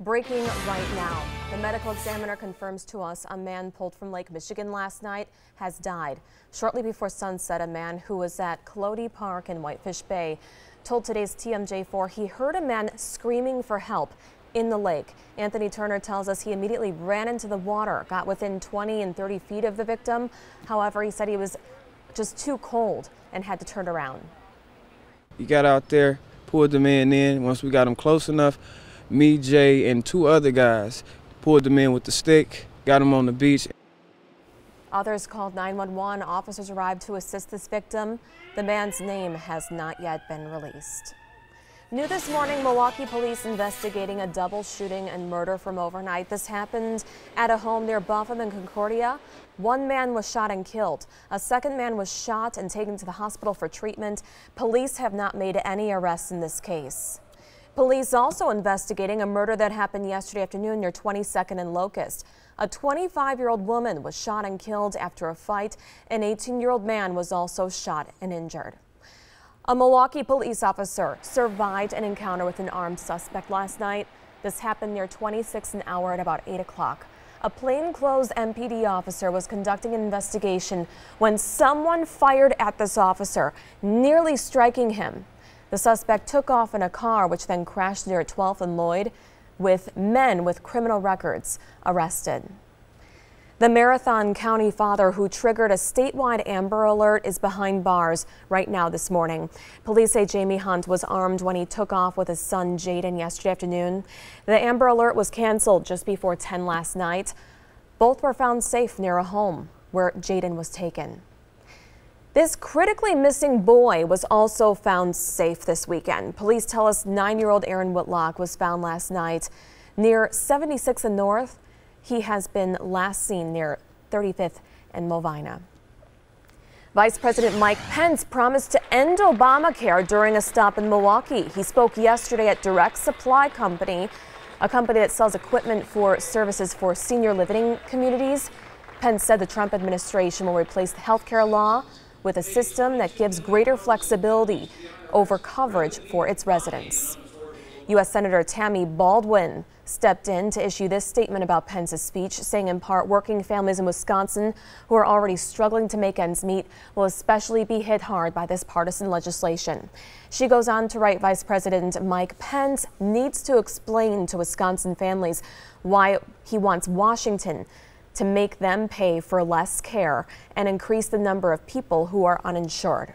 Breaking right now. The medical examiner confirms to us a man pulled from Lake Michigan last night has died. Shortly before sunset, a man who was at Clody Park in Whitefish Bay told today's TMJ4 he heard a man screaming for help in the lake. Anthony Turner tells us he immediately ran into the water, got within 20 and 30 feet of the victim. However, he said he was just too cold and had to turn around. He got out there, pulled the man in. Once we got him close enough, me, Jay, and two other guys pulled the man with the stick, got him on the beach. Others called 911. Officers arrived to assist this victim. The man's name has not yet been released. New this morning, Milwaukee police investigating a double shooting and murder from overnight. This happened at a home near Buffum and Concordia. One man was shot and killed. A second man was shot and taken to the hospital for treatment. Police have not made any arrests in this case. Police also investigating a murder that happened yesterday afternoon near 22nd and Locust. A 25-year-old woman was shot and killed after a fight. An 18-year-old man was also shot and injured. A Milwaukee police officer survived an encounter with an armed suspect last night. This happened near 26th and Hour at about 8 o'clock. A plainclothes MPD officer was conducting an investigation when someone fired at this officer, nearly striking him. The suspect took off in a car, which then crashed near 12th and Lloyd, with men with criminal records arrested. The Marathon County father who triggered a statewide Amber Alert is behind bars right now this morning. Police say Jamie Hunt was armed when he took off with his son Jaden yesterday afternoon. The Amber Alert was canceled just before 10 last night. Both were found safe near a home where Jaden was taken. This critically missing boy was also found safe this weekend. Police tell us 9-year-old Aaron Whitlock was found last night near 76th and North. He has been last seen near 35th and Movina. Vice President Mike Pence promised to end Obamacare during a stop in Milwaukee. He spoke yesterday at Direct Supply Company, a company that sells equipment for services for senior living communities. Pence said the Trump administration will replace the health care law with a system that gives greater flexibility over coverage for its residents. U.S. Senator Tammy Baldwin stepped in to issue this statement about Pence's speech, saying in part, working families in Wisconsin who are already struggling to make ends meet will especially be hit hard by this partisan legislation. She goes on to write, Vice President Mike Pence needs to explain to Wisconsin families why he wants Washington to make them pay for less care and increase the number of people who are uninsured.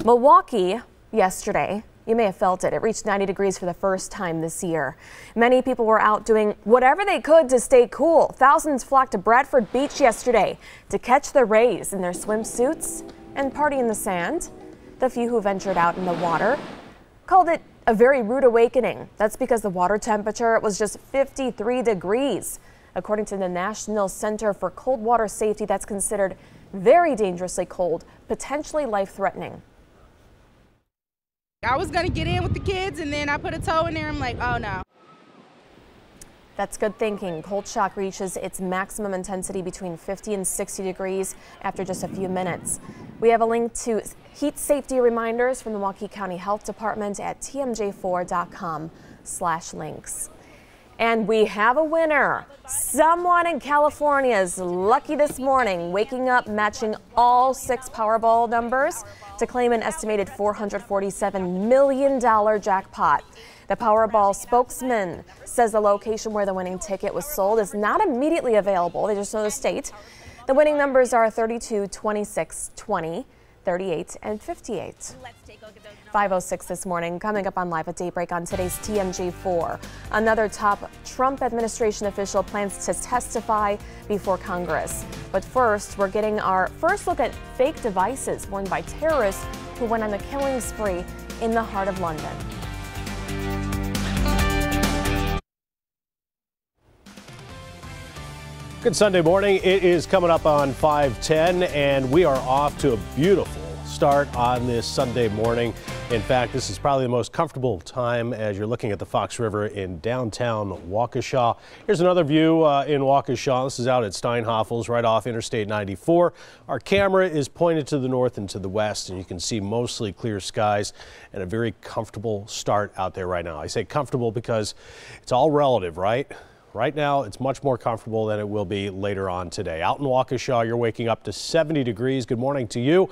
Milwaukee yesterday, you may have felt it. It reached 90 degrees for the first time this year. Many people were out doing whatever they could to stay cool. Thousands flocked to Bradford Beach yesterday to catch the rays in their swimsuits and party in the sand. The few who ventured out in the water called it a very rude awakening. That's because the water temperature was just 53 degrees. According to the National Center for Cold Water Safety, that's considered very dangerously cold, potentially life-threatening. I was going to get in with the kids, and then I put a toe in there. I'm like, oh no. That's good thinking. Cold shock reaches its maximum intensity between 50 and 60 degrees after just a few minutes. We have a link to heat safety reminders from the Milwaukee County Health Department at tmj4.com/links. And we have a winner. Someone in California is lucky this morning, waking up matching all 6 Powerball numbers to claim an estimated $447 million jackpot. The Powerball spokesman says the location where the winning ticket was sold is not immediately available. They just know the state. The winning numbers are 32, 26, 20, 38, and 58. 5:06 this morning. Coming up on Live at Daybreak on today's TMJ4. Another top Trump administration official plans to testify before Congress. But first, we're getting our first look at fake devices worn by terrorists who went on a killing spree in the heart of London. Good Sunday morning. It is coming up on 5:10, and we are off to a beautiful start on this Sunday morning. In fact, this is probably the most comfortable time as you're looking at the Fox River in downtown Waukesha. Here's another view in Waukesha. This is out at Steinhoffel's right off Interstate 94. Our camera is pointed to the north and to the west, and you can see mostly clear skies and a very comfortable start out there right now. I say comfortable because it's all relative, right? Right now, it's much more comfortable than it will be later on today. Out in Waukesha, you're waking up to 70 degrees. Good morning to you.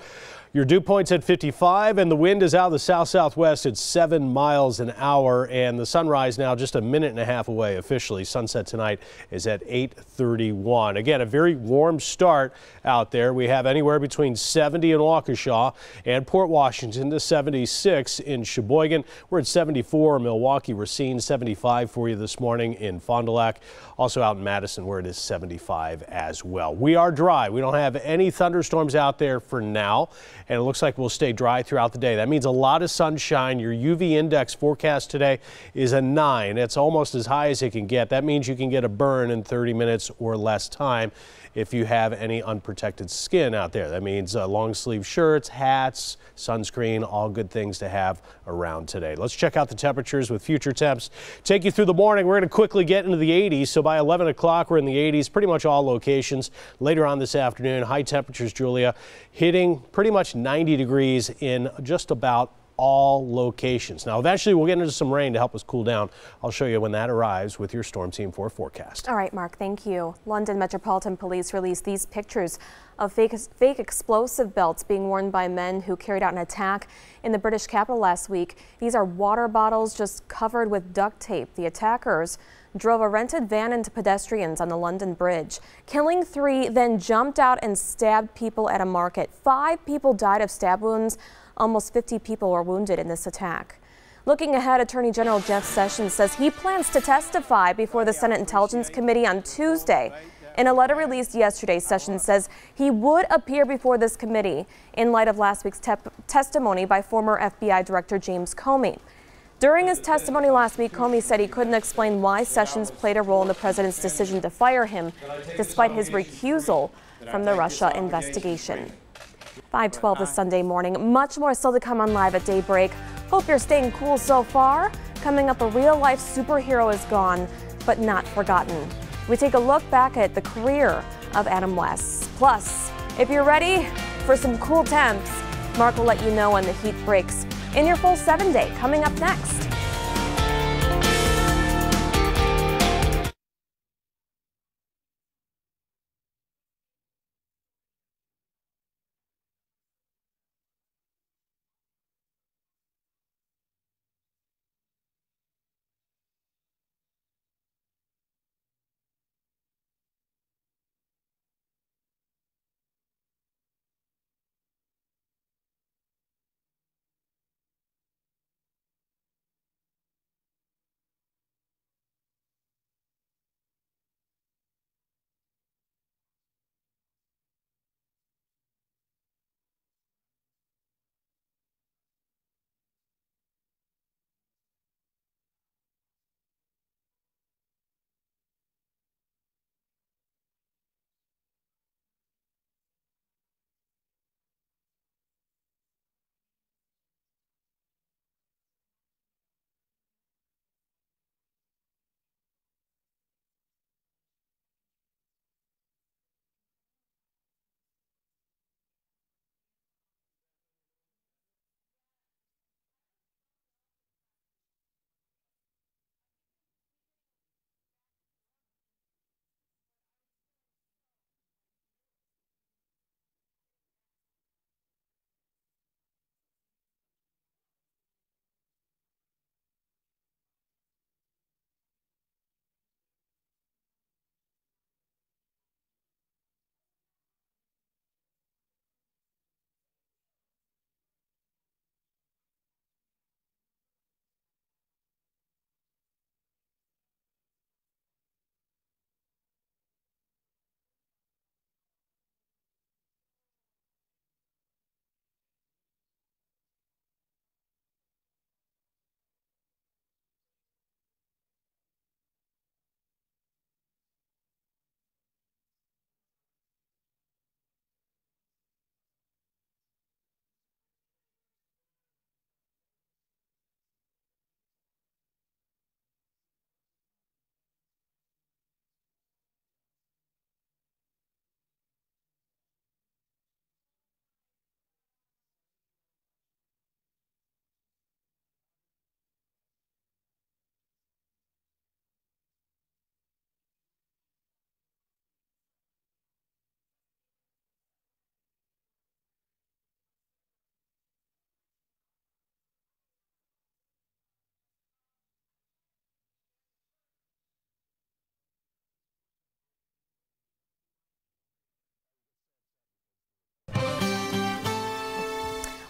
Your dew point's at 55, and the wind is out of the south-southwest at 7 miles an hour, and the sunrise now just a minute and a half away officially. Sunset tonight is at 8:31. Again, a very warm start out there. We have anywhere between 70 in Waukesha and Port Washington to 76 in Sheboygan. We're at 74 in Milwaukee, Racine, 75 for you this morning in Fond du Lac. Also out in Madison, where it is 75 as well. We are dry. We don't have any thunderstorms out there for now, and it looks like we'll stay dry throughout the day. That means a lot of sunshine. Your UV index forecast today is a 9. It's almost as high as it can get. That means you can get a burn in 30 minutes or less time if you have any unprotected skin out there. That means long sleeve shirts, hats, sunscreen, all good things to have around today. Let's check out the temperatures with future temps. Take you through the morning. We're going to quickly get into the 80s. So by 11 o'clock, we're in the 80s, pretty much all locations. Later on this afternoon, high temperatures, Julia, hitting pretty much 90 degrees in just about all locations. Now, eventually we'll get into some rain to help us cool down. I'll show you when that arrives with your Storm Team 4 forecast. All right, Mark, thank you. London Metropolitan Police released these pictures of fake explosive belts being worn by men who carried out an attack in the British capital last week. These are water bottles just covered with duct tape. The attackers drove a rented van into pedestrians on the London Bridge, killing 3, then jumped out and stabbed people at a market. 5 people died of stab wounds. Almost 50 people were wounded in this attack. Looking ahead, Attorney General Jeff Sessions says he plans to testify before the Senate Intelligence Committee on Tuesday. In a letter released yesterday, Sessions says he would appear before this committee in light of last week's testimony by former FBI Director James Comey. During his testimony last week, Comey said he couldn't explain why Sessions played a role in the president's decision to fire him, despite his recusal from the Russia investigation. 5:12 this Sunday morning. Much more still to come on Live at Daybreak. Hope you're staying cool so far. Coming up, a real-life superhero is gone, but not forgotten. We take a look back at the career of Adam West. Plus, if you're ready for some cool temps, Mark will let you know when the heat breaks in your full 7-day. Coming up next.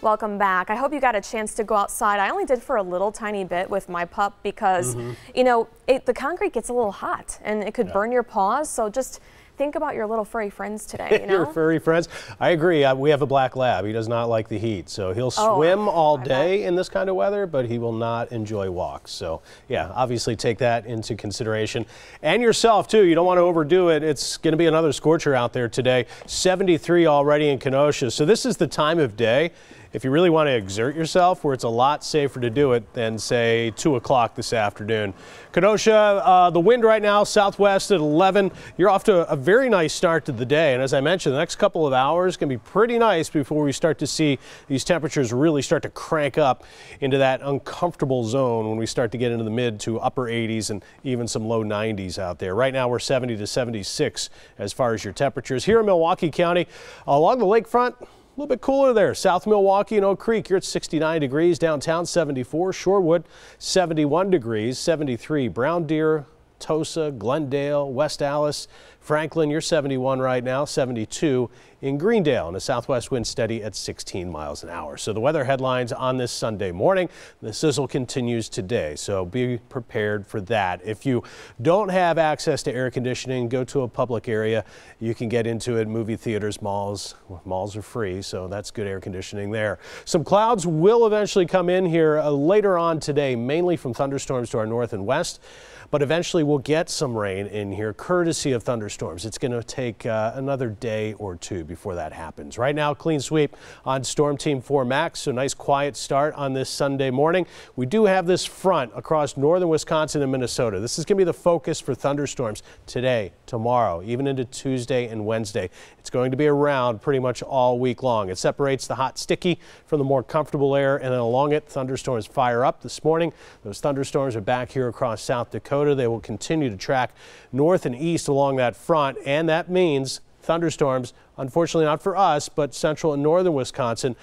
Welcome back. I hope you got a chance to go outside. I only did for a little tiny bit with my pup because, you know, the concrete gets a little hot and it could burn your paws. So just think about your little furry friends today, you know? Your furry friends. I agree. We have a black lab. He does not like the heat. So he'll swim all day in this kind of weather, but he will not enjoy walks. So yeah, obviously take that into consideration. And yourself too. You don't want to overdo it. It's going to be another scorcher out there today. 73 already in Kenosha. So this is the time of day, if you really want to exert yourself, where it's a lot safer to do it than, say, 2 o'clock this afternoon. Kenosha, the wind right now, southwest at 11. You're off to a very nice start to the day. And as I mentioned, the next couple of hours can be pretty nice before we start to see these temperatures really start to crank up into that uncomfortable zone when we start to get into the mid to upper 80s and even some low 90s out there. Right now, we're 70 to 76 as far as your temperatures. Here in Milwaukee County, along the lakefront, a little bit cooler there. South Milwaukee and Oak Creek, you're at 69 degrees. Downtown 74. Shorewood 71 degrees. 73. Brown Deer, Tosa, Glendale, West Allis, Franklin, you're 71 right now. 72 in Greendale, and a southwest wind steady at 16 miles an hour. So the weather headlines on this Sunday morning. The sizzle continues today, so be prepared for that. If you don't have access to air conditioning, go to a public area. You can get into it. Movie theaters, malls. Malls are free, so that's good air conditioning there. Some clouds will eventually come in here later on today, mainly from thunderstorms to our north and west. But eventually we'll get some rain in here, courtesy of thunderstorms. It's going to take another day or two before that happens. Right now, clean sweep on Storm Team 4 Max, so nice quiet start on this Sunday morning. We do have this front across northern Wisconsin and Minnesota. This is going to be the focus for thunderstorms today, tomorrow, even into Tuesday and Wednesday. It's going to be around pretty much all week long. It separates the hot, sticky from the more comfortable air, and then along it, thunderstorms fire up this morning. Those thunderstorms are back here across South Dakota. They will continue to track north and east along that front, and that means thunderstorms, unfortunately not for us, but central and northern Wisconsin,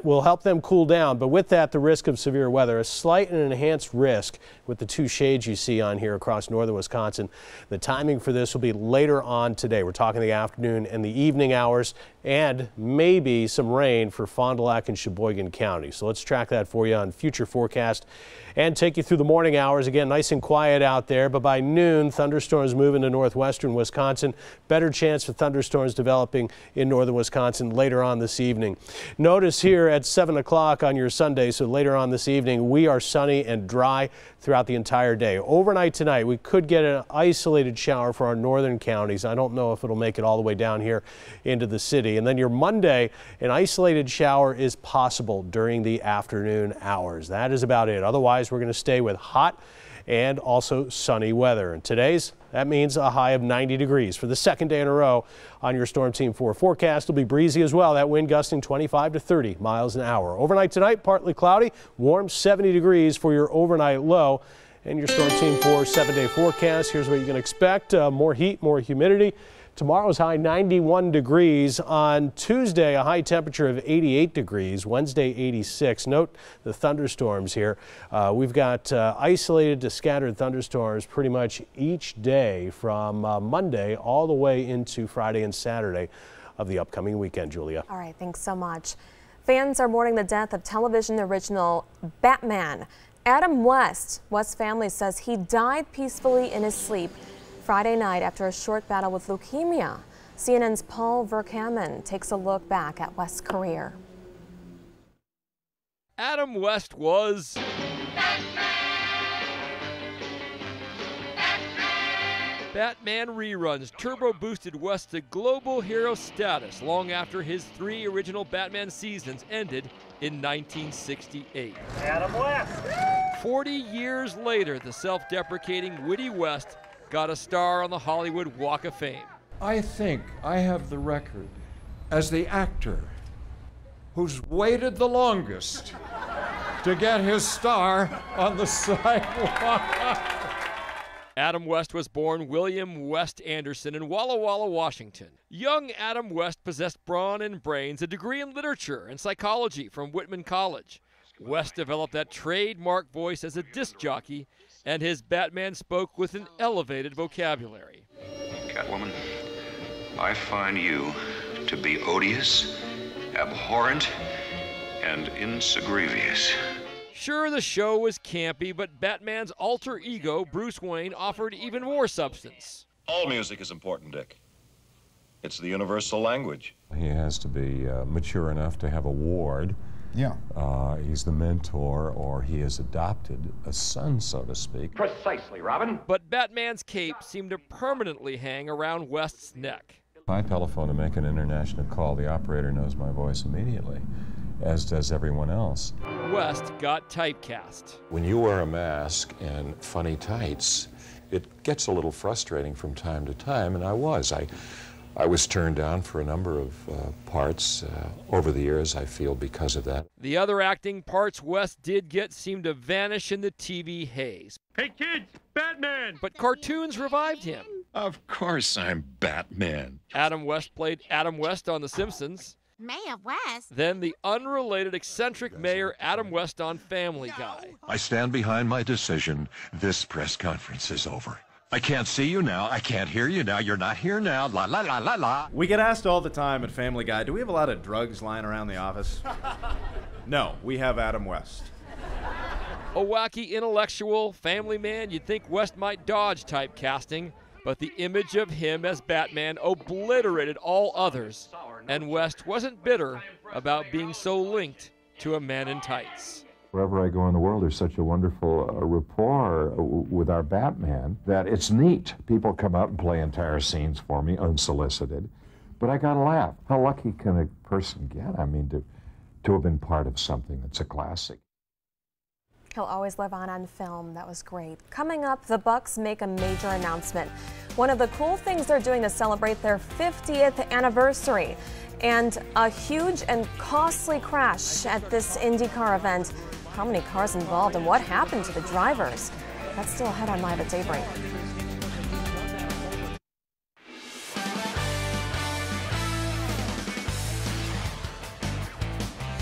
will help them cool down. But with that, the risk of severe weather, a slight and enhanced risk with the two shades you see on here across northern Wisconsin. The timing for this will be later on today. We're talking the afternoon and the evening hours, and maybe some rain for Fond du Lac and Sheboygan County. So let's track that for you on future forecast and take you through the morning hours. Again, nice and quiet out there, but by noon, thunderstorms move into northwestern Wisconsin. Better chance for thunderstorms developing in northern Wisconsin later on this evening. Notice here at 7 o'clock on your Sunday, so later on this evening, we are sunny and dry throughout the entire day. Overnight tonight, we could get an isolated shower for our northern counties. I don't know if it'll make it all the way down here into the city. And then your Monday, an isolated shower is possible during the afternoon hours. That is about it. Otherwise, we're going to stay with hot and also sunny weather. And today's, that means a high of 90 degrees for the second day in a row on your Storm Team 4 forecast. It'll be breezy as well. That wind gusting 25 to 30 miles an hour. Overnight tonight, partly cloudy, warm 70 degrees for your overnight low. And your Storm Team 4 7-day forecast. Here's what you can expect. More heat, more humidity. Tomorrow's high 91 degrees. On Tuesday, a high temperature of 88 degrees. Wednesday, 86. Note the thunderstorms here. We've got isolated to scattered thunderstorms pretty much each day from Monday all the way into Friday and Saturday of the upcoming weekend, Julia. All right, thanks so much. Fans are mourning the death of television original Batman. Adam West. West's family says he died peacefully in his sleep Friday night after a short battle with leukemia. CNN's Paul Verkaman takes a look back at West's career. Adam West was Batman reruns turbo-boosted West to global hero status long after his 3 original Batman seasons ended in 1968. Adam West! 40 years later, the self-deprecating witty West got a star on the Hollywood Walk of Fame. I think I have the record as the actor who's waited the longest to get his star on the sidewalk. Adam West was born William West Anderson in Walla Walla, Washington. Young Adam West possessed brawn and brains, a degree in literature and psychology from Whitman College. West developed that trademark voice as a disc jockey, and his Batman spoke with an elevated vocabulary. Catwoman, I find you to be odious, abhorrent, and insignificant. Sure, the show was campy, but Batman's alter ego, Bruce Wayne, offered even more substance. All music is important, Dick. It's the universal language. He has to be mature enough to have a ward. Yeah. He's the mentor, or he has adopted a son, so to speak. Precisely, Robin. But Batman's cape seemed to permanently hang around West's neck. If I telephone to make an international call, the operator knows my voice immediately, as does everyone else. West got typecast. When you wear a mask and funny tights, it gets a little frustrating from time to time, and I was turned down for a number of parts over the years, I feel, because of that. The other acting parts West did get seemed to vanish in the TV haze. Hey kids, Batman! But cartoons revived him. Of course I'm Batman. Adam West played Adam West on The Simpsons. Mayor West? Then the unrelated eccentric mayor Adam West on Family Guy. I stand behind my decision. This press conference is over. I can't see you now. I can't hear you now. You're not here now. La la la la la. We get asked all the time at Family Guy, do we have a lot of drugs lying around the office? No, we have Adam West. A wacky intellectual family man, you'd think West might dodge typecasting, but the image of him as Batman obliterated all others, and West wasn't bitter about being so linked to a man in tights. Wherever I go in the world, there's such a wonderful rapport with our Batman that it's neat. People come out and play entire scenes for me, unsolicited. But I gotta laugh. How lucky can a person get? I mean, to have been part of something that's a classic. He'll always live on film. That was great. Coming up, the Bucks make a major announcement. One of the cool things they're doing to celebrate their 50th anniversary. And a huge and costly crash at this IndyCar event. How many cars involved and what happened to the drivers? That's still ahead on Live at Daybreak.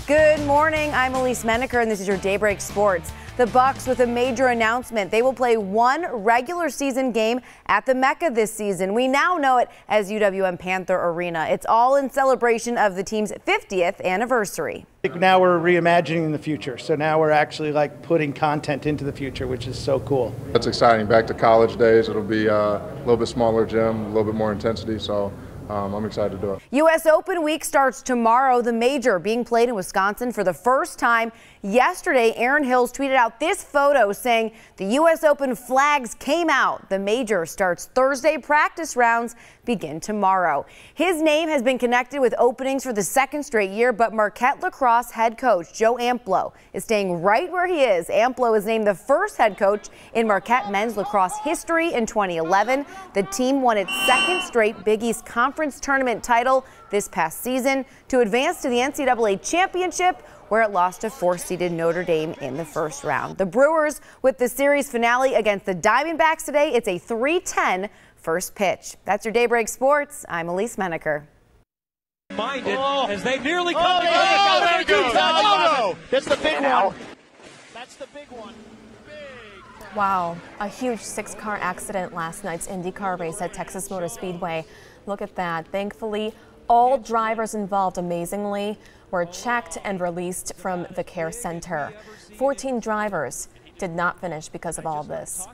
Good morning, I'm Elise Menaker, and this is your Daybreak Sports. The Bucks with a major announcement. They will play one regular season game at the Mecca this season. We now know it as UWM Panther Arena. It's all in celebration of the team's 50th anniversary. Now we're reimagining the future. So now we're actually like putting content into the future, which is so cool. That's exciting. Back to college days. It'll be a little bit smaller gym, a little bit more intensity. So I'm excited to do it. U.S. Open week starts tomorrow. The major being played in Wisconsin for the first time. Yesterday, Aaron Hills tweeted out this photo saying the U.S. Open flags came out. The major starts Thursday. Practice rounds begin tomorrow. His name has been connected with openings for the second straight year, but Marquette lacrosse head coach Joe Amplo is staying right where he is. Amplo is named the first head coach in Marquette men's lacrosse history in 2011. The team won its second straight Big East Conference tournament title this past season to advance to the NCAA championship, where it lost to 4-seeded Notre Dame in the first round. The Brewers with the series finale against the Diamondbacks today. It's a 3:10 first pitch. That's your Daybreak Sports. I'm Elise Menaker. Find it as they nearly come together. No. That's the big one. That's the big one. Wow, a huge 6-car accident last night's IndyCar race at Texas Motor Speedway. Look at that. Thankfully, all drivers involved, amazingly, were checked and released from the care center. 14 drivers did not finish because of all this.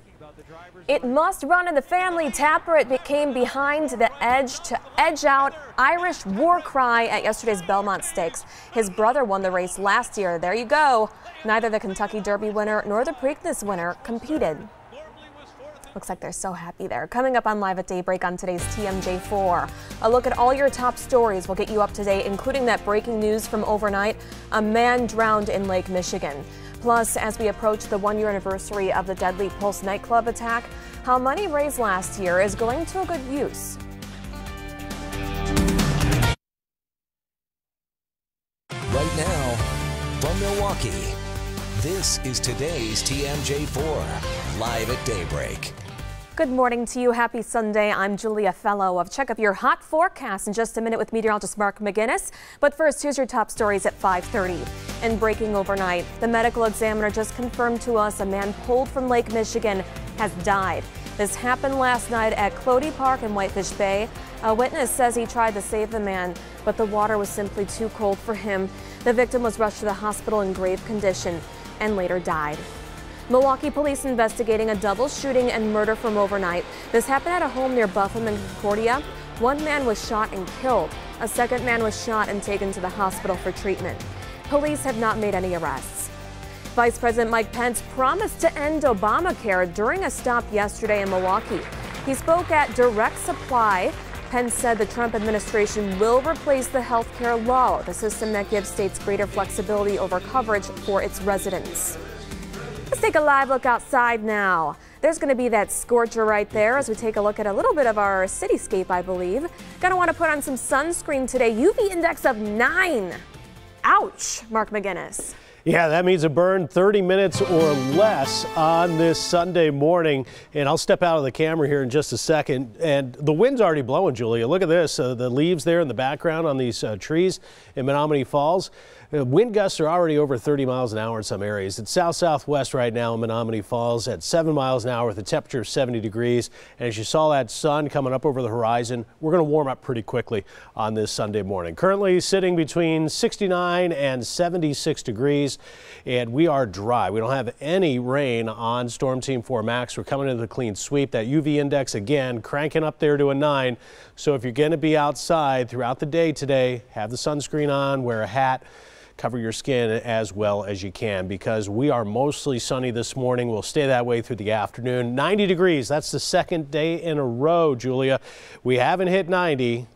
It must run in the family. Tappert came behind the edge to edge out Irish war cry at yesterday's Belmont Stakes. His brother won the race last year. There you go. Neither the Kentucky Derby winner nor the Preakness winner competed. Looks like they're so happy there. Coming up on Live at Daybreak on today's TMJ4. A look at all your top stories will get you up to date, including that breaking news from overnight. A man drowned in Lake Michigan. Plus, as we approach the one-year anniversary of the deadly Pulse nightclub attack, how money raised last year is going to a good use. Right now, from Milwaukee, this is today's TMJ4, Live at Daybreak. Good morning to you. Happy Sunday. I'm Julia Fellow. Of check up your hot forecast in just a minute with meteorologist Mark McGinnis. But first, here's your top stories at 5:30. And breaking overnight, the medical examiner just confirmed to us a man pulled from Lake Michigan has died. This happened last night at Clody Park in Whitefish Bay. A witness says he tried to save the man, but the water was simply too cold for him. The victim was rushed to the hospital in grave condition and later died. Milwaukee police investigating a double shooting and murder from overnight. This happened at a home near Buffalo and Concordia. One man was shot and killed. A second man was shot and taken to the hospital for treatment. Police have not made any arrests. Vice President Mike Pence promised to end Obamacare during a stop yesterday in Milwaukee. He spoke at Direct Supply. Pence said the Trump administration will replace the health care law, the system that gives states greater flexibility over coverage for its residents. Let's take a live look outside now. There's going to be that scorcher right there as we take a look at a little bit of our cityscape, I believe. Going to want to put on some sunscreen today. UV index of 9. Ouch, Mark McGinnis. Yeah, that means a burn 30 minutes or less on this Sunday morning. And I'll step out of the camera here in just a second. And the wind's already blowing, Julia. Look at this. The leaves there in the background on these trees in Menominee Falls. Wind gusts are already over 30 miles an hour in some areas. It's south-southwest right now in Menominee Falls at 7 miles an hour with a temperature of 70 degrees. And as you saw that sun coming up over the horizon, we're going to warm up pretty quickly on this Sunday morning. Currently sitting between 69 and 76 degrees, and we are dry. We don't have any rain on Storm Team 4 Max. We're coming into the clean sweep. That UV index again cranking up there to a 9. So if you're going to be outside throughout the day today, have the sunscreen on, wear a hat. Cover your skin as well as you can because we are mostly sunny this morning. We'll stay that way through the afternoon. 90 degrees. That's the second day in a row, Julia. We haven't hit 90.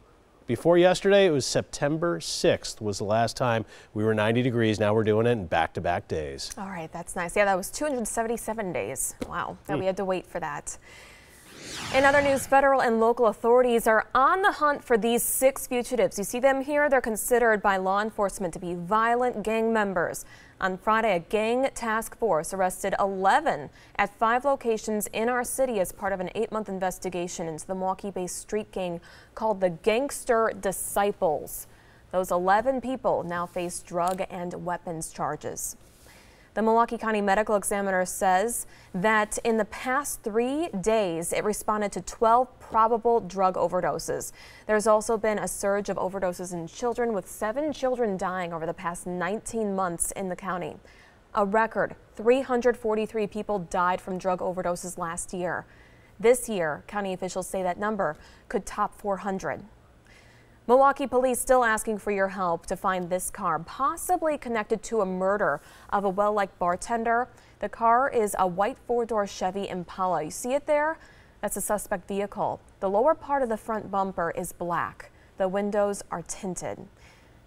Before yesterday, it was September 6th was the last time we were 90 degrees. Now we're doing it in back-to-back days. All right, that's nice. Yeah, that was 277 days. Wow, that we had to wait for that. In other news, federal and local authorities are on the hunt for these 6 fugitives. You see them here? They're considered by law enforcement to be violent gang members. On Friday, a gang task force arrested 11 at 5 locations in our city as part of an 8-month investigation into the Milwaukee-based street gang called the Gangster Disciples. Those 11 people now face drug and weapons charges. The Milwaukee County Medical Examiner says that in the past 3 days, it responded to 12 probable drug overdoses. There's also been a surge of overdoses in children, with 7 children dying over the past 19 months in the county. A record 343 people died from drug overdoses last year. This year, county officials say that number could top 400. Milwaukee police still asking for your help to find this car, possibly connected to a murder of a well-liked bartender. The car is a white 4-door Chevy Impala. You see it there? That's a suspect vehicle. The lower part of the front bumper is black. The windows are tinted.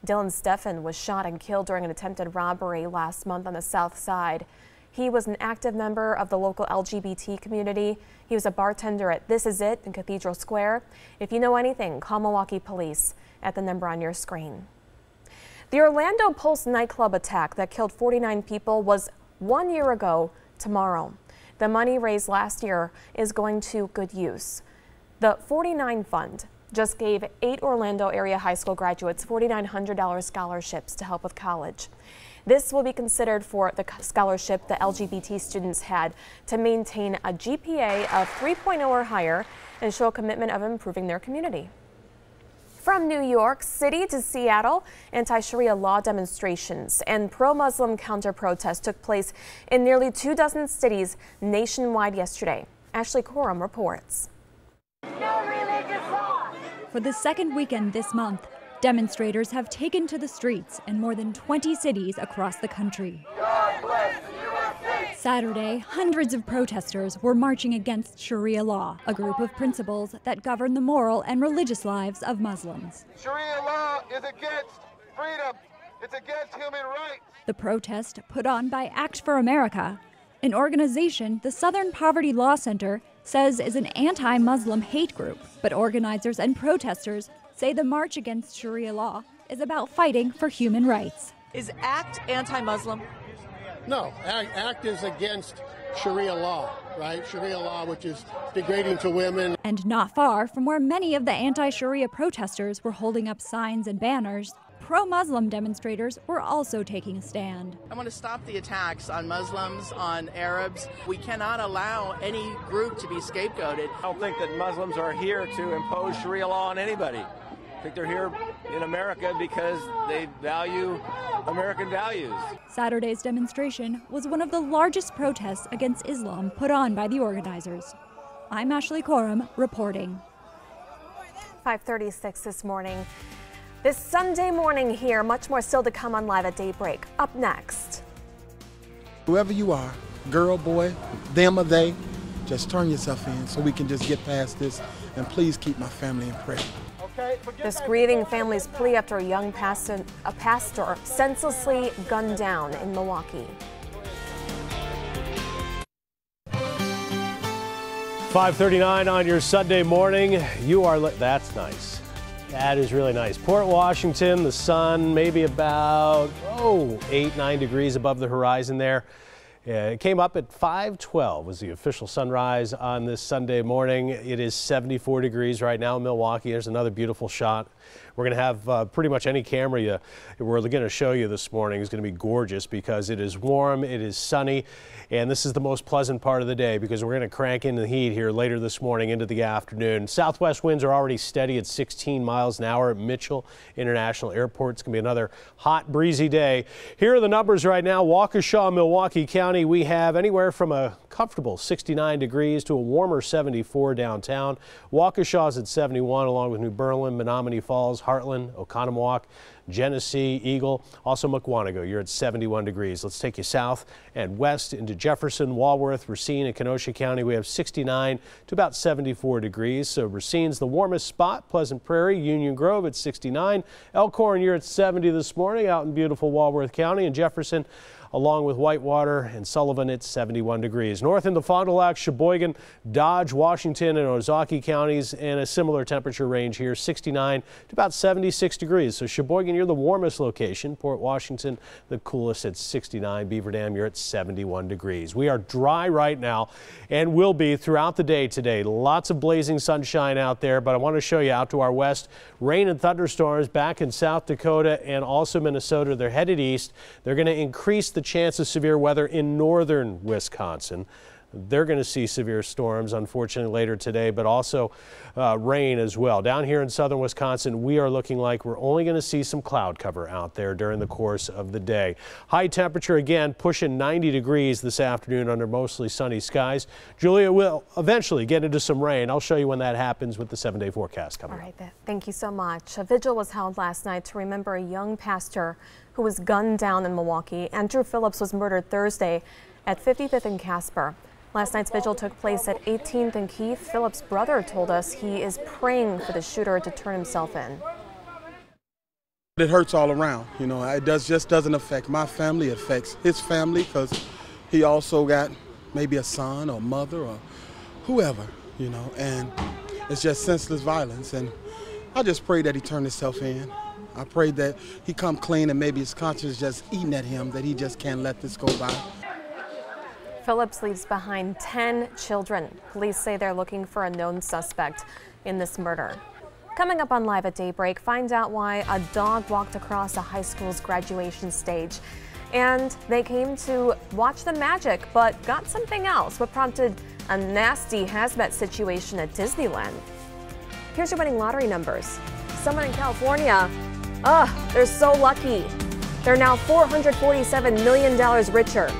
Dylan Steffen was shot and killed during an attempted robbery last month on the south side. He was an active member of the local LGBT community. He was a bartender at This Is It in Cathedral Square. If you know anything, call Milwaukee Police at the number on your screen. The Orlando Pulse nightclub attack that killed 49 people was 1 year ago tomorrow. The money raised last year is going to good use. The 49 Fund just gave 8 Orlando area high school graduates $4,900 scholarships to help with college. This will be considered for the scholarship the LGBT students had to maintain a GPA of 3.0 or higher and show a commitment of improving their community. From New York City to Seattle, anti-Sharia law demonstrations and pro-Muslim counter-protests took place in nearly 24 cities nationwide yesterday. Ashley Coram reports. No religious law. For the second weekend this month, demonstrators have taken to the streets in more than 20 cities across the country. God bless the USA. Saturday, hundreds of protesters were marching against Sharia law, a group of principles that govern the moral and religious lives of Muslims. Sharia law is against freedom. It's against human rights. The protest, put on by Act for America, an organization the Southern Poverty Law Center says is an anti-Muslim hate group, but organizers and protesters say the march against Sharia law is about fighting for human rights. Is ACT anti-Muslim? No, ACT is against Sharia law, right? Sharia law, which is degrading to women. And not far from where many of the anti-Sharia protesters were holding up signs and banners, pro-Muslim demonstrators were also taking a stand. I want to stop the attacks on Muslims, on Arabs. We cannot allow any group to be scapegoated. I don't think that Muslims are here to impose Sharia law on anybody. I think they're here in America because they value American values. Saturday's demonstration was one of the largest protests against Islam put on by the organizers. I'm Ashley Coram reporting. 5:36 this morning. This Sunday morning here, much more still to come on Live at Daybreak. Up next. Whoever you are, girl, boy, them or they, just turn yourself in so we can just get past this, and please keep my family in prayer. This grieving family's plea after a young pastor senselessly gunned down in Milwaukee. 5:39 on your Sunday morning. That's nice. That is really nice. Port Washington, the sun maybe about 8-9 degrees above the horizon there. It came up at 5:12 was the official sunrise on this Sunday morning. It is 74 degrees right now in Milwaukee. There's another beautiful shot. We're going to have pretty much any camera we're going to show you this morning is going to be gorgeous because it is warm, it is sunny, and this is the most pleasant part of the day because we're going to crank in the heat here later this morning into the afternoon. Southwest winds are already steady at 16 miles an hour at Mitchell International Airport. It's going to be another hot, breezy day. Here are the numbers right now. Waukesha, Milwaukee County, we have anywhere from a comfortable 69 degrees to a warmer 74 downtown. Waukesha is at 71 along with New Berlin, Menominee Falls, Heartland, Oconomowoc, Genesee, Eagle, also Mukwonago. You're at 71 degrees. Let's take you south and west into Jefferson, Walworth, Racine, and Kenosha County. We have 69 to about 74 degrees. So Racine's the warmest spot. Pleasant Prairie, Union Grove at 69. Elkhorn, you're at 70 this morning out in beautiful Walworth County, and Jefferson along with Whitewater and Sullivan at 71 degrees. North into Fond du Lac, Sheboygan, Dodge, Washington, and Ozaukee counties, and a similar temperature range here, 69 to about 76 degrees. So Sheboygan, you're the warmest location. Port Washington, the coolest at 69. Beaver Dam, you're at 71 degrees. We are dry right now and will be throughout the day today. Lots of blazing sunshine out there, but I want to show you out to our west. Rain and thunderstorms back in South Dakota and also Minnesota. They're headed east. They're going to increase the chance of severe weather in northern Wisconsin. They're going to see severe storms, unfortunately, later today, but also rain as well. Down here in southern Wisconsin, we are looking like we're only going to see some cloud cover out there during the course of the day. High temperature again, pushing 90 degrees this afternoon under mostly sunny skies. Julia will eventually get into some rain. I'll show you when that happens with the 7-day forecast coming. All right, thank you so much. A vigil was held last night to remember a young pastor who was gunned down in Milwaukee. Andrew Phillips was murdered Thursday at 55th and Casper. Last night's vigil took place at 18th and Keith. Phillips' brother told us he is praying for the shooter to turn himself in. It hurts all around, you know. It just doesn't affect my family. It affects his family because he also got maybe a son or mother or whoever, you know, and it's just senseless violence. And I just pray that he turn himself in. I pray that he come clean and maybe his conscience just eating at him, that he just can't let this go by. Phillips leaves behind 10 children. Police say they're looking for a known suspect in this murder. Coming up on Live at Daybreak, find out why a dog walked across a high school's graduation stage. And they came to watch the magic, but got something else. What prompted a nasty hazmat situation at Disneyland? Here's your winning lottery numbers. Someone in California, they're so lucky. They're now $447 million richer.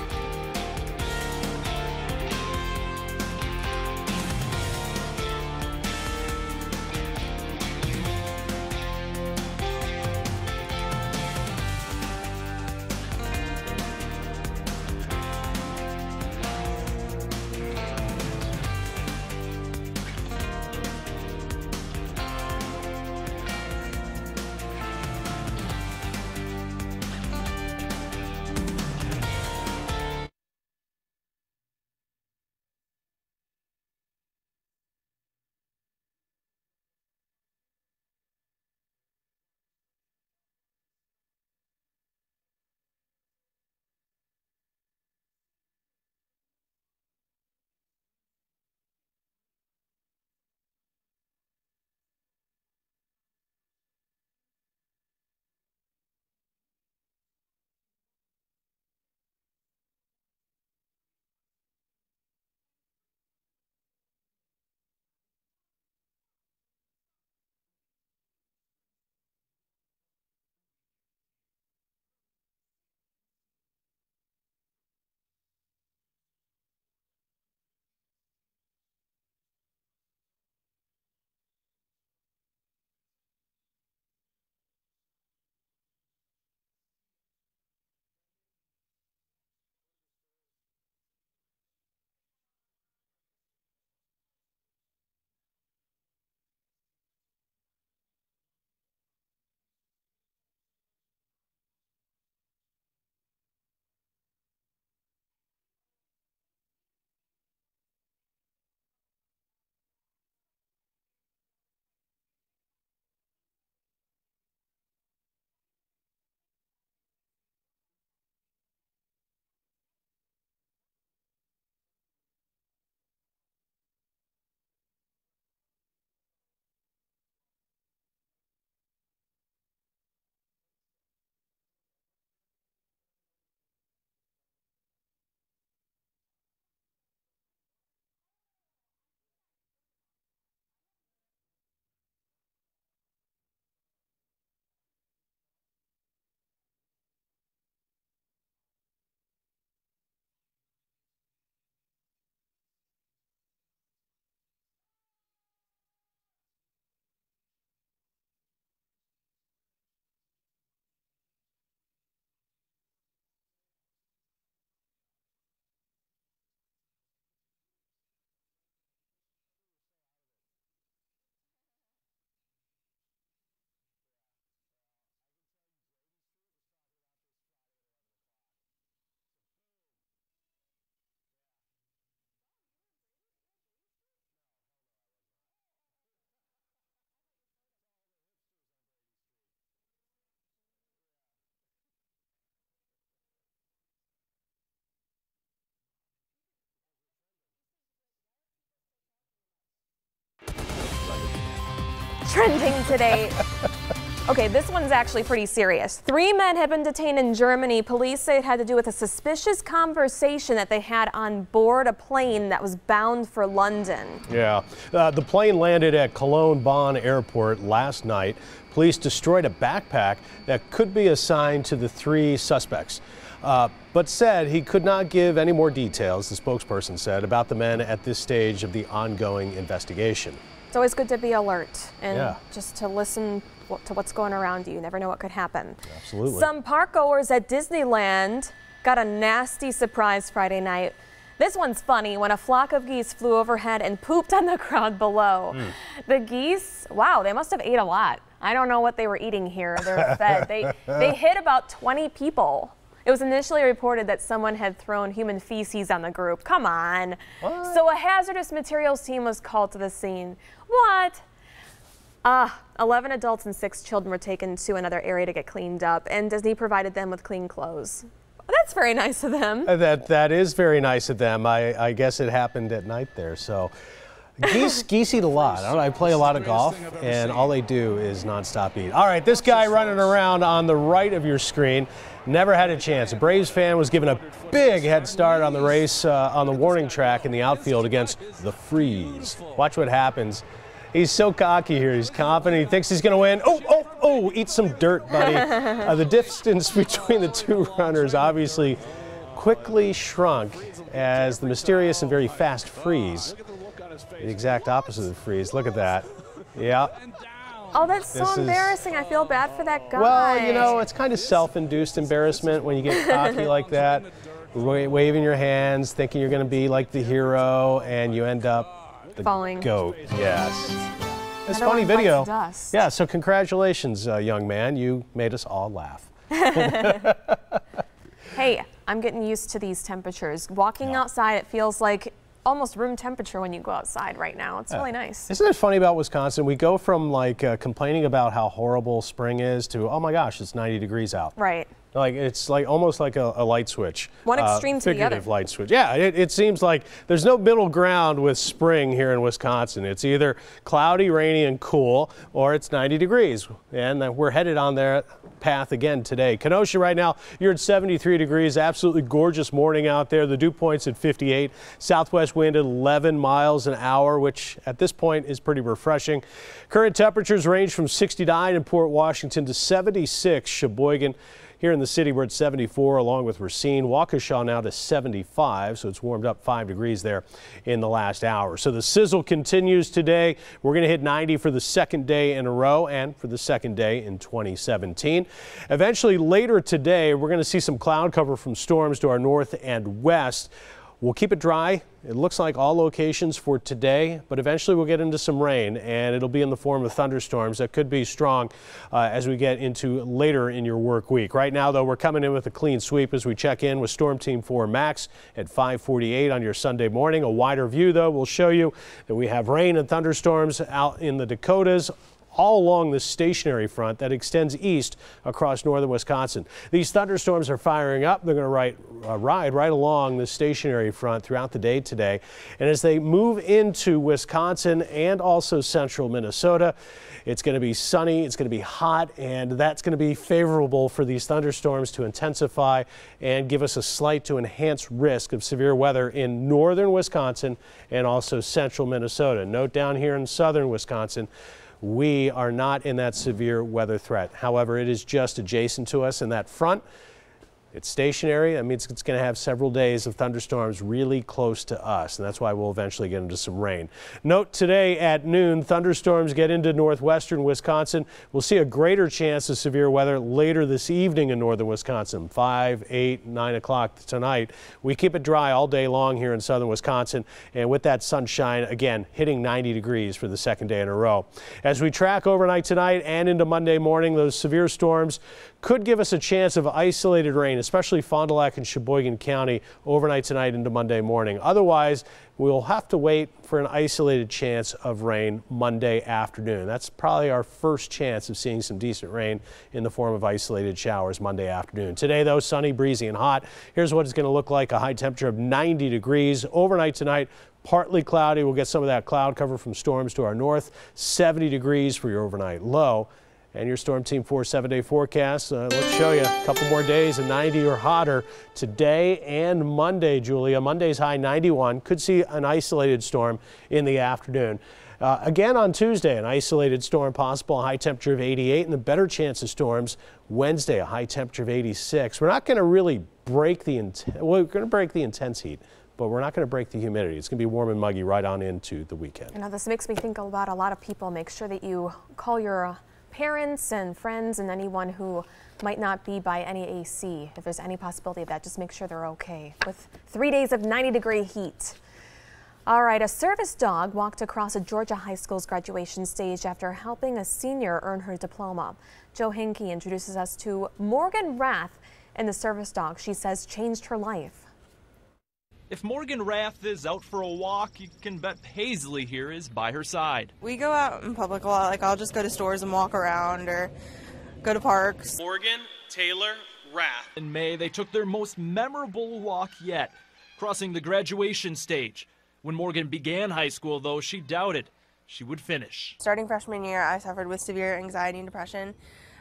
Trending today. Okay, this one's actually pretty serious. 3 men have been detained in Germany. Police say it had to do with a suspicious conversation that they had on board a plane that was bound for London. Yeah, the plane landed at Cologne Bonn Airport last night. Police destroyed a backpack that could be assigned to the 3 suspects, but said he could not give any more details, the spokesperson said, about the men at this stage of the ongoing investigation. It's always good to be alert and just to listen to what's going around you. You never know what could happen. Absolutely. Some park goers at Disneyland got a nasty surprise Friday night. This one's funny when a flock of geese flew overhead and pooped on the crowd below. The geese, wow, they must have ate a lot. I don't know what they were eating here. They're fed. They hit about 20 people. It was initially reported that someone had thrown human feces on the group. Come on. What? So a hazardous materials team was called to the scene. What? 11 adults and 6 children were taken to another area to get cleaned up, and Disney provided them with clean clothes. That's very nice of them. That is very nice of them. I guess it happened at night there. So geese eat a lot. I play a lot of golf, and all they do is nonstop eat. All right, this guy running around on the right of your screen never had a chance. A Braves fan was given a big head start on the race on the warning track in the outfield against the Freeze. Watch what happens. He's so cocky here. He's confident. He thinks he's going to win. Oh, eat some dirt, buddy. The distance between the 2 runners obviously quickly shrunk as the mysterious and very fast Freeze, the exact opposite of the Freeze. Look at that. Yeah. Oh, that's so embarrassing. I feel bad for that guy. Well, you know, it's kind of self-induced embarrassment when you get cocky like that, waving your hands, thinking you're going to be like the hero, and you end up the falling. Goat. Yes. It's a funny video. Yeah, so congratulations, young man. You made us all laugh. Hey, I'm getting used to these temperatures. Walking outside, it feels like almost room temperature when you go outside right now. It's really nice. Isn't it funny about Wisconsin? We go from like complaining about how horrible spring is to, oh my gosh, it's 90 degrees out. Right. Like it's like almost like a light switch. One extreme to the other. Figurative light switch. Yeah, it seems like there's no middle ground with spring here in Wisconsin. It's either cloudy, rainy, and cool, or it's 90 degrees. And we're headed on that path again today. Kenosha right now, you're at 73 degrees. Absolutely gorgeous morning out there. The dew point's at 58. Southwest wind at 11 miles an hour, which at this point is pretty refreshing. Current temperatures range from 69 in Port Washington to 76 Sheboygan. Here in the city, we're at 74 along with Racine. Waukesha now to 75, so it's warmed up 5 degrees there in the last hour. So the sizzle continues today. We're going to hit 90 for the 2nd day in a row and for the 2nd day in 2017. Eventually later today, we're going to see some cloud cover from storms to our north and west. We'll keep it dry. It looks like all locations for today, but eventually we'll get into some rain, and it'll be in the form of thunderstorms that could be strong as we get into later in your work week. Right now, though, we're coming in with a clean sweep as we check in with Storm Team 4 Max at 5:48 on your Sunday morning. A wider view, though, will show you that we have rain and thunderstorms out in the Dakotas, all along the stationary front that extends east across northern Wisconsin. These thunderstorms are firing up. They're going to ride right along the stationary front throughout the day today. And as they move into Wisconsin and also central Minnesota, it's going to be sunny, it's going to be hot, and that's going to be favorable for these thunderstorms to intensify and give us a slight to enhanced risk of severe weather in northern Wisconsin and also central Minnesota. Note down here in southern Wisconsin, we are not in that severe weather threat. However, it is just adjacent to us in that front. It's stationary. That means it's going to have several days of thunderstorms really close to us, and that's why we'll eventually get into some rain. Note today at noon, thunderstorms get into northwestern Wisconsin. We'll see a greater chance of severe weather later this evening in northern Wisconsin, 5, 8, 9 o'clock tonight. We keep it dry all day long here in southern Wisconsin, and with that sunshine, again, hitting 90 degrees for the 2nd day in a row. As we track overnight tonight and into Monday morning, those severe storms could give us a chance of isolated rain, especially Fond du Lac and Sheboygan County overnight tonight into Monday morning. Otherwise, we'll have to wait for an isolated chance of rain Monday afternoon. That's probably our first chance of seeing some decent rain in the form of isolated showers Monday afternoon. Today, though, sunny, breezy, and hot. Here's what it's going to look like: a high temperature of 90 degrees. Overnight tonight, partly cloudy. We'll get some of that cloud cover from storms to our north. 70 degrees for your overnight low. And your Storm Team 4 7-day forecast. Let's show you a couple more days of 90 or hotter today and Monday, Julia. Monday's high 91. Could see an isolated storm in the afternoon. Again on Tuesday, an isolated storm possible, a high temperature of 88, and a better chance of storms Wednesday, a high temperature of 86. We're not going to really break the we're going to break the intense heat, but we're not going to break the humidity. It's going to be warm and muggy right on into the weekend. You know, this makes me think about a lot of people. Make sure that you call your parents and friends and anyone who might not be by any AC. If there's any possibility of that, just make sure they're okay with 3 days of 90-degree heat. All right, a service dog walked across a Georgia high school's graduation stage after helping a senior earn her diploma. Joe Hinkey introduces us to Morgan Rath and the service dog she says changed her life. If Morgan Rath is out for a walk, you can bet Paisley here is by her side. We go out in public a lot. Like, I'll just go to stores and walk around or go to parks. Morgan, Taylor, Rath. In May, they took their most memorable walk yet, crossing the graduation stage. When Morgan began high school, though, she doubted she would finish. Starting freshman year, I suffered with severe anxiety and depression.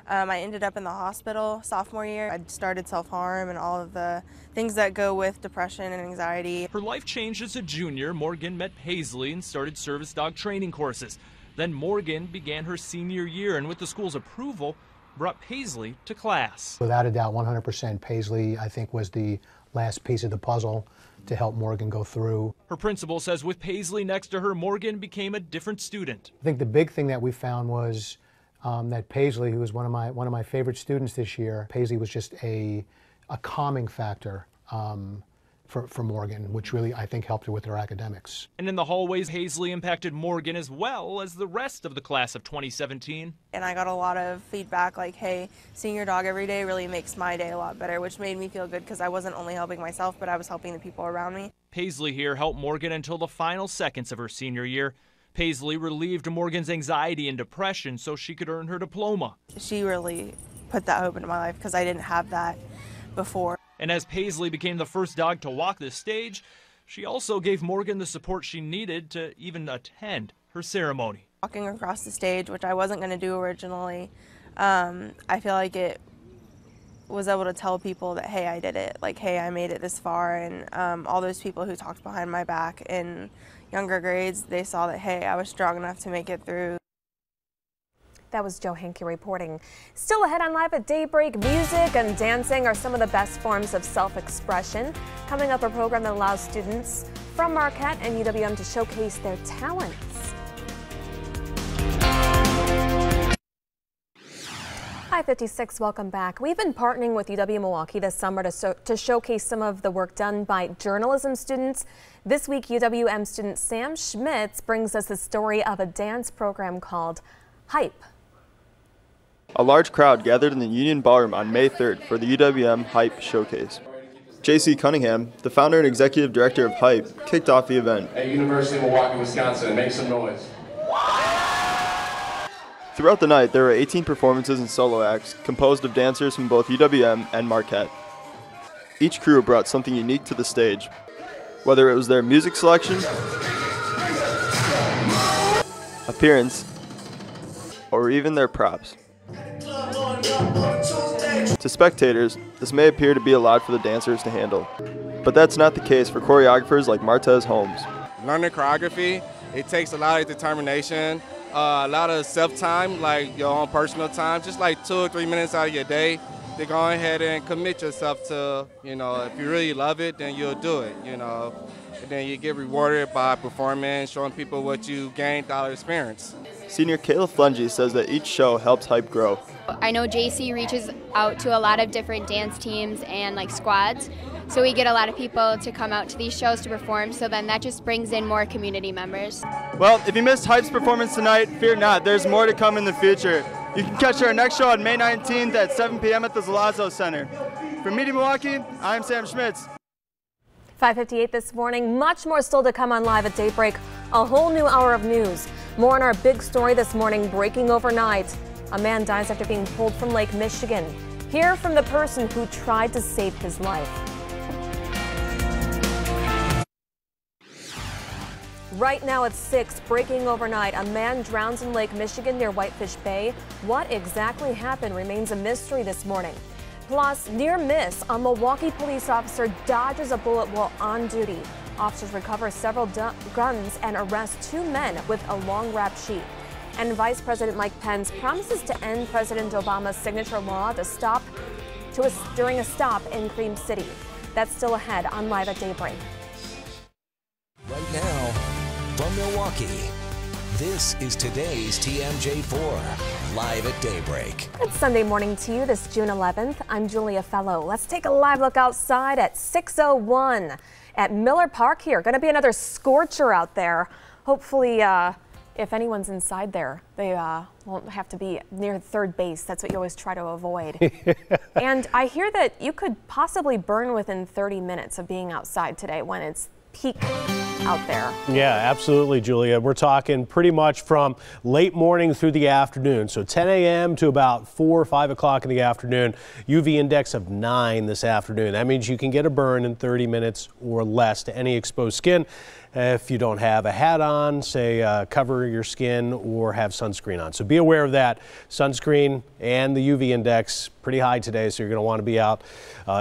I ended up in the hospital sophomore year. I started self-harm and all of the things that go with depression and anxiety. Her life changed as a junior. Morgan met Paisley and started service dog training courses. Then Morgan began her senior year and with the school's approval, brought Paisley to class. Without a doubt, 100% Paisley, I think, was the last piece of the puzzle to help Morgan go through. Her principal says with Paisley next to her, Morgan became a different student. I think the big thing that we found was that Paisley, who was one of my favorite students this year, Paisley was just a calming factor for Morgan, which really, I think, helped her with her academics. And in the hallways, Paisley impacted Morgan as well as the rest of the class of 2017. And I got a lot of feedback like, hey, seeing your dog every day really makes my day a lot better, which made me feel good because I wasn't only helping myself, but I was helping the people around me. Paisley here helped Morgan until the final seconds of her senior year. Paisley relieved Morgan's anxiety and depression so she could earn her diploma. She really put that hope into my life because I didn't have that before. And as Paisley became the first dog to walk this stage, she also gave Morgan the support she needed to even attend her ceremony. Walking across the stage, which I wasn't going to do originally, I feel like it was able to tell people that, hey, I did it. Like, hey, I made it this far. And all those people who talked behind my back in younger grades, they saw that, hey, I was strong enough to make it through. That was Joe Hinkey reporting. Still ahead on Live at Daybreak, music and dancing are some of the best forms of self-expression. Coming up, a program that allows students from Marquette and UWM to showcase their talents. 5:56, welcome back. We've been partnering with UW-Milwaukee this summer to showcase some of the work done by journalism students. This week, UWM student Sam Schmitz brings us the story of a dance program called Hype. A large crowd gathered in the Union Ballroom on May 3rd for the UWM Hype Showcase. J.C. Cunningham, the founder and executive director of Hype, kicked off the event. At University of Milwaukee, Wisconsin, make some noise. Throughout the night, there were 18 performances and solo acts composed of dancers from both UWM and Marquette. Each crew brought something unique to the stage, whether it was their music selection, appearance, or even their props. To spectators, this may appear to be a lot for the dancers to handle, but that's not the case for choreographers like Martez Holmes. Learning choreography, it takes a lot of determination, a lot of self-time, like your own personal time, just like 2 or 3 minutes out of your day to go ahead and commit yourself to, if you really love it, then you'll do it, and then you get rewarded by performing, showing people what you gained out of experience. Senior Kayla Flungy says that each show helps Hype grow. I know JC reaches out to a lot of different dance teams and squads, so we get a lot of people to come out to these shows to perform, so then that just brings in more community members. Well, if you missed Hype's performance tonight, fear not, there's more to come in the future. You can catch our next show on May 19th at 7 p.m. at the Zalazzo Center. From Media Milwaukee, I'm Sam Schmitz. 5:58 this morning. Much more still to come on Live at Daybreak. A whole new hour of news. More on our big story this morning, breaking overnight. A man dies after being pulled from Lake Michigan. Hear from the person who tried to save his life. Right now at 6, breaking overnight, a man drowns in Lake Michigan near Whitefish Bay. What exactly happened remains a mystery this morning. Plus, near miss, a Milwaukee police officer dodges a bullet while on duty. Officers recover several guns and arrest 2 men with a long rap sheet. And Vice President Mike Pence promises to end President Obama's signature law during a stop in Cream City. That's still ahead on Live at Daybreak. Right now, from Milwaukee, this is today's TMJ4, Live at Daybreak. Good Sunday morning to you, this June 11th. I'm Julia Fellow. Let's take a live look outside at 6:01 at Miller Park here. Going to be another scorcher out there. Hopefully, if anyone's inside there, they won't have to be near third base. That's what you always try to avoid. And I hear that you could possibly burn within 30 minutes of being outside today when it's peak out there. Yeah, absolutely, Julia. We're talking pretty much from late morning through the afternoon. So 10 a.m. to about 4 or 5 o'clock in the afternoon. UV index of 9 this afternoon. That means you can get a burn in 30 minutes or less to any exposed skin. If you don't have a hat on, say cover your skin or have sunscreen on. So be aware of that. Sunscreen and the UV index pretty high today, so you're going to want to be out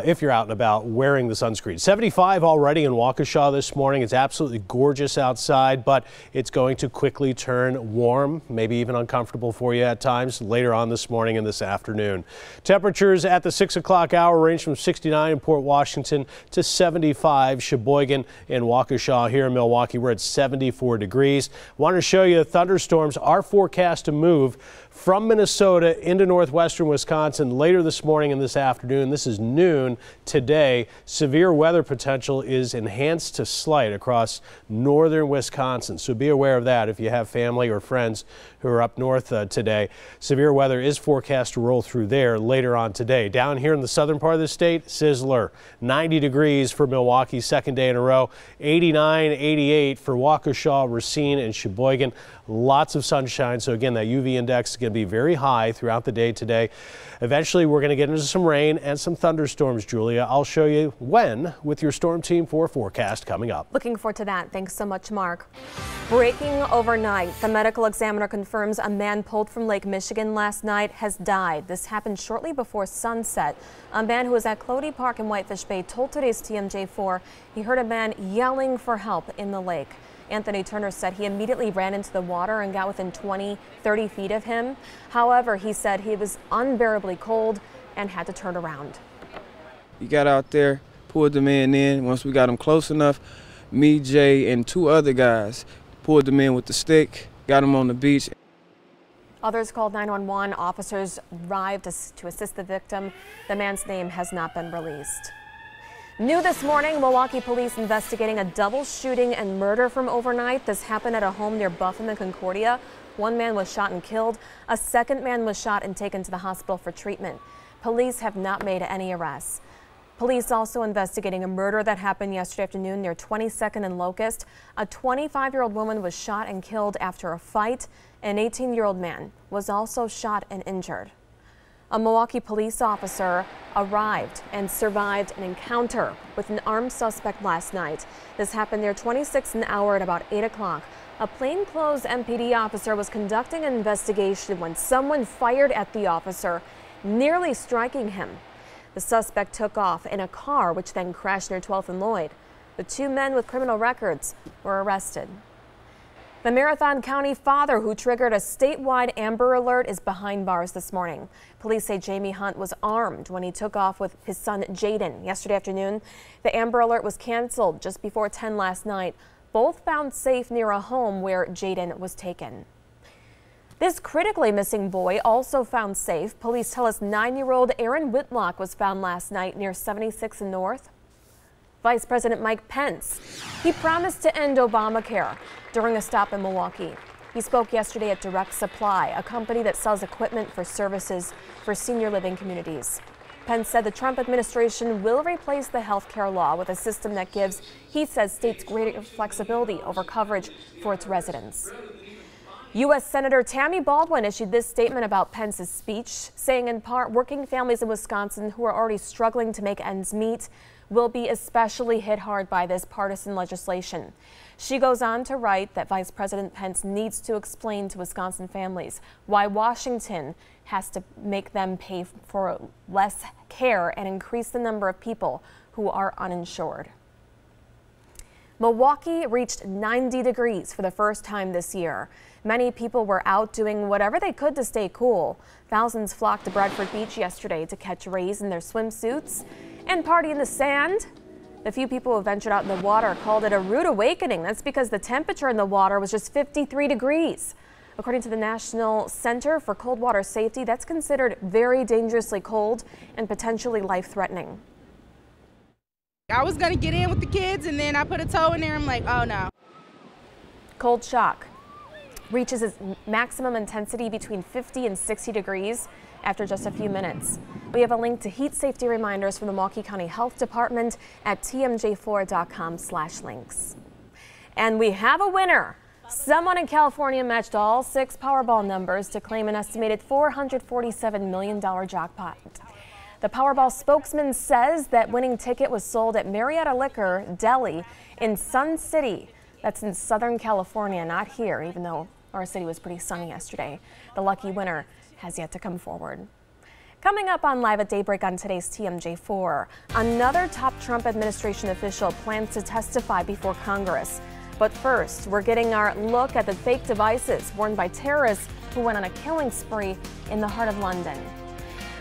if you're out and about wearing the sunscreen. 75 already in Waukesha this morning. It's absolutely gorgeous outside, but it's going to quickly turn warm, maybe even uncomfortable for you at times later on this morning and this afternoon. Temperatures at the 6 o'clock hour range from 69 in Port Washington to 75 Sheboygan and Waukesha. Here in Milwaukee, we're at 74 degrees. Want to show you thunderstorms are forecast to move from Minnesota into northwestern Wisconsin later this morning and this afternoon. This is noon today. Severe weather potential is enhanced to slight across northern Wisconsin. So be aware of that if you have family or friends who are up north today. Severe weather is forecast to roll through there later on today. Down here in the southern part of the state, sizzler. 90 degrees for Milwaukee, second day in a row. 89, 88 for Waukesha, Racine, and Sheboygan. Lots of sunshine. So again, that UV index is going to be very high throughout the day today. Eventually, we're going to get into some rain and some thunderstorms, Julia. I'll show you when with your Storm Team 4 forecast coming up. Looking forward to that. Thanks so much, Mark. Breaking overnight, the medical examiner confirms a man pulled from Lake Michigan last night has died. This happened shortly before sunset. A man who was at Clody Park in Whitefish Bay told today's TMJ4 he heard a man yelling for help in the lake. Anthony Turner said he immediately ran into the water and got within 20-30 feet of him. However, he said he was unbearably cold and had to turn around. He got out there, pulled the man in. Once we got him close enough, me, Jay, and 2 other guys pulled the man with the stick, got him on the beach. Others called 911. Officers arrived to assist the victim. The man's name has not been released. New this morning, Milwaukee police investigating a double shooting and murder from overnight. This happened at a home near Buffum and Concordia. 1 man was shot and killed. A 2nd man was shot and taken to the hospital for treatment. Police have not made any arrests. Police also investigating a murder that happened yesterday afternoon near 22nd and Locust. A 25-year-old woman was shot and killed after a fight. An 18-year-old man was also shot and injured. A Milwaukee police officer arrived and survived an encounter with an armed suspect last night. This happened near 26th and Hour at about 8 o'clock. A plainclothes MPD officer was conducting an investigation when someone fired at the officer, nearly striking him. The suspect took off in a car, which then crashed near 12th and Lloyd. The 2 men with criminal records were arrested. The Marathon County father who triggered a statewide Amber Alert is behind bars this morning. Police say Jamie Hunt was armed when he took off with his son Jaden yesterday afternoon. The Amber Alert was canceled just before 10 last night. Both found safe near a home where Jaden was taken. This critically missing boy also found safe. Police tell us 9-year-old Aaron Whitlock was found last night near 76th and North. Vice President Mike Pence, he promised to end Obamacare during a stop in Milwaukee. He spoke yesterday at Direct Supply, a company that sells equipment for services for senior living communities. Pence said the Trump administration will replace the health care law with a system that gives, he says, states greater flexibility over coverage for its residents. U.S. Senator Tammy Baldwin issued this statement about Pence's speech, saying in part, working families in Wisconsin who are already struggling to make ends meet will be especially hit hard by this partisan legislation. She goes on to write that Vice President Pence needs to explain to Wisconsin families why Washington has to make them pay for less care and increase the number of people who are uninsured. Milwaukee reached 90 degrees for the first time this year. Many people were out doing whatever they could to stay cool. Thousands flocked to Bradford Beach yesterday to catch rays in their swimsuits and party in the sand. The few people who ventured out in the water called it a rude awakening. That's because the temperature in the water was just 53 degrees. According to the National Center for Cold Water Safety, that's considered very dangerously cold and potentially life-threatening. I was going to get in with the kids, and then I put a toe in there. I'm like, oh no. Cold shock reaches its maximum intensity between 50 and 60 degrees after just a few minutes. We have a link to heat safety reminders from the Milwaukee County Health Department at tmj4.com/links. And we have a winner. Someone in California matched all 6 Powerball numbers to claim an estimated $447 million jackpot. The Powerball spokesman says that winning ticket was sold at Marietta Liquor Deli in Sun City. That's in Southern California, not here, even though our city was pretty sunny yesterday. The lucky winner has yet to come forward. Coming up on Live at Daybreak on today's TMJ4, another top Trump administration official plans to testify before Congress. But first, we're getting our look at the fake devices worn by terrorists who went on a killing spree in the heart of London.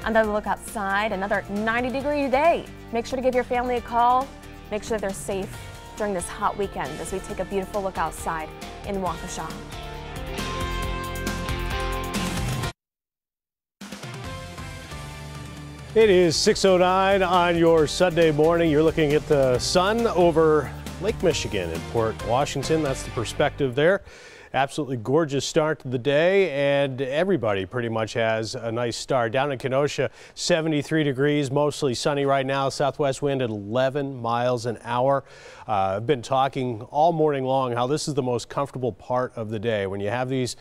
Another look outside, another 90-degree day. Make sure to give your family a call. Make sure they're safe during this hot weekend as we take a beautiful look outside in Waukesha. It is 6:09 on your Sunday morning. You're looking at the sun over Lake Michigan in Port Washington. That's the perspective there. Absolutely gorgeous start to the day, and everybody pretty much has a nice start. Down in Kenosha, 73 degrees, mostly sunny right now. Southwest wind at 11 miles an hour. I've been talking all morning long how this is the most comfortable part of the day. When you have these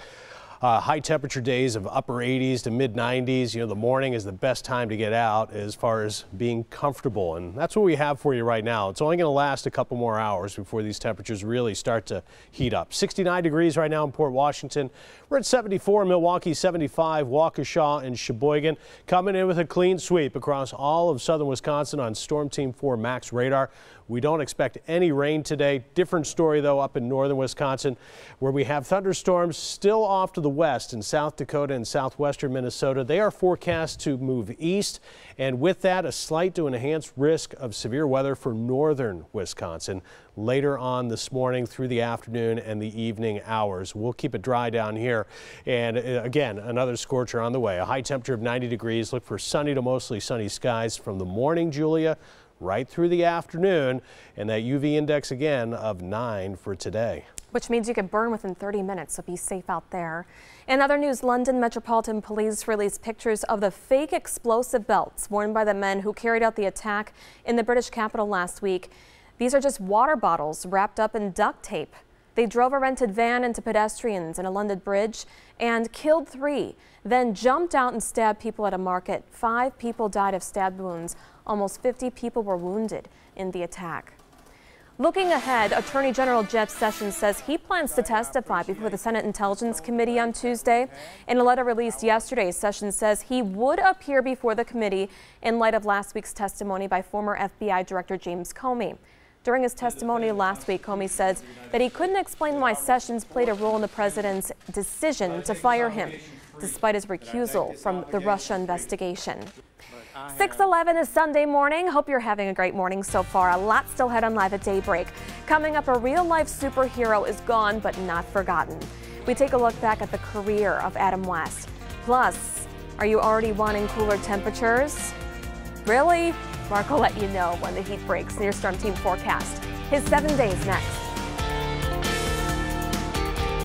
high temperature days of upper 80s to mid 90s, you know, the morning is the best time to get out as far as being comfortable. And that's what we have for you right now. It's only going to last a couple more hours before these temperatures really start to heat up. 69 degrees right now in Port Washington. We're at 74 in Milwaukee, 75 Waukesha and Sheboygan. Coming in with a clean sweep across all of southern Wisconsin on Storm Team 4 Max radar. We don't expect any rain today. Different story, though, up in northern Wisconsin, where we have thunderstorms still off to the west in South Dakota and southwestern Minnesota. They are forecast to move east, and with that, a slight to enhanced risk of severe weather for northern Wisconsin later on this morning through the afternoon and the evening hours. We'll keep it dry down here. And again, another scorcher on the way. A high temperature of 90 degrees. Look for sunny to mostly sunny skies from the morning, Julia, right through the afternoon, and that UV index again of 9 for today. Which means you can burn within 30 minutes, so be safe out there. In other news, London Metropolitan Police released pictures of the fake explosive belts worn by the men who carried out the attack in the British capital last week. These are just water bottles wrapped up in duct tape. They drove a rented van into pedestrians in a London bridge and killed 3, then jumped out and stabbed people at a market. 5 people died of stab wounds. Almost 50 people were wounded in the attack. Looking ahead, Attorney General Jeff Sessions says he plans to testify before the Senate Intelligence Committee on Tuesday. In a letter released yesterday, Sessions says he would appear before the committee in light of last week's testimony by former FBI Director James Comey. During his testimony last week, Comey says that he couldn't explain why Sessions played a role in the president's decision to fire him, despite his recusal from the Russia investigation. 6:11 is Sunday morning. Hope you're having a great morning so far. A lot still ahead on Live at Daybreak. Coming up, a real-life superhero is gone but not forgotten. We take a look back at the career of Adam West. Plus, are you already wanting cooler temperatures? Really? Mark will let you know when the heat breaks in your Storm Team forecast. His 7 days next.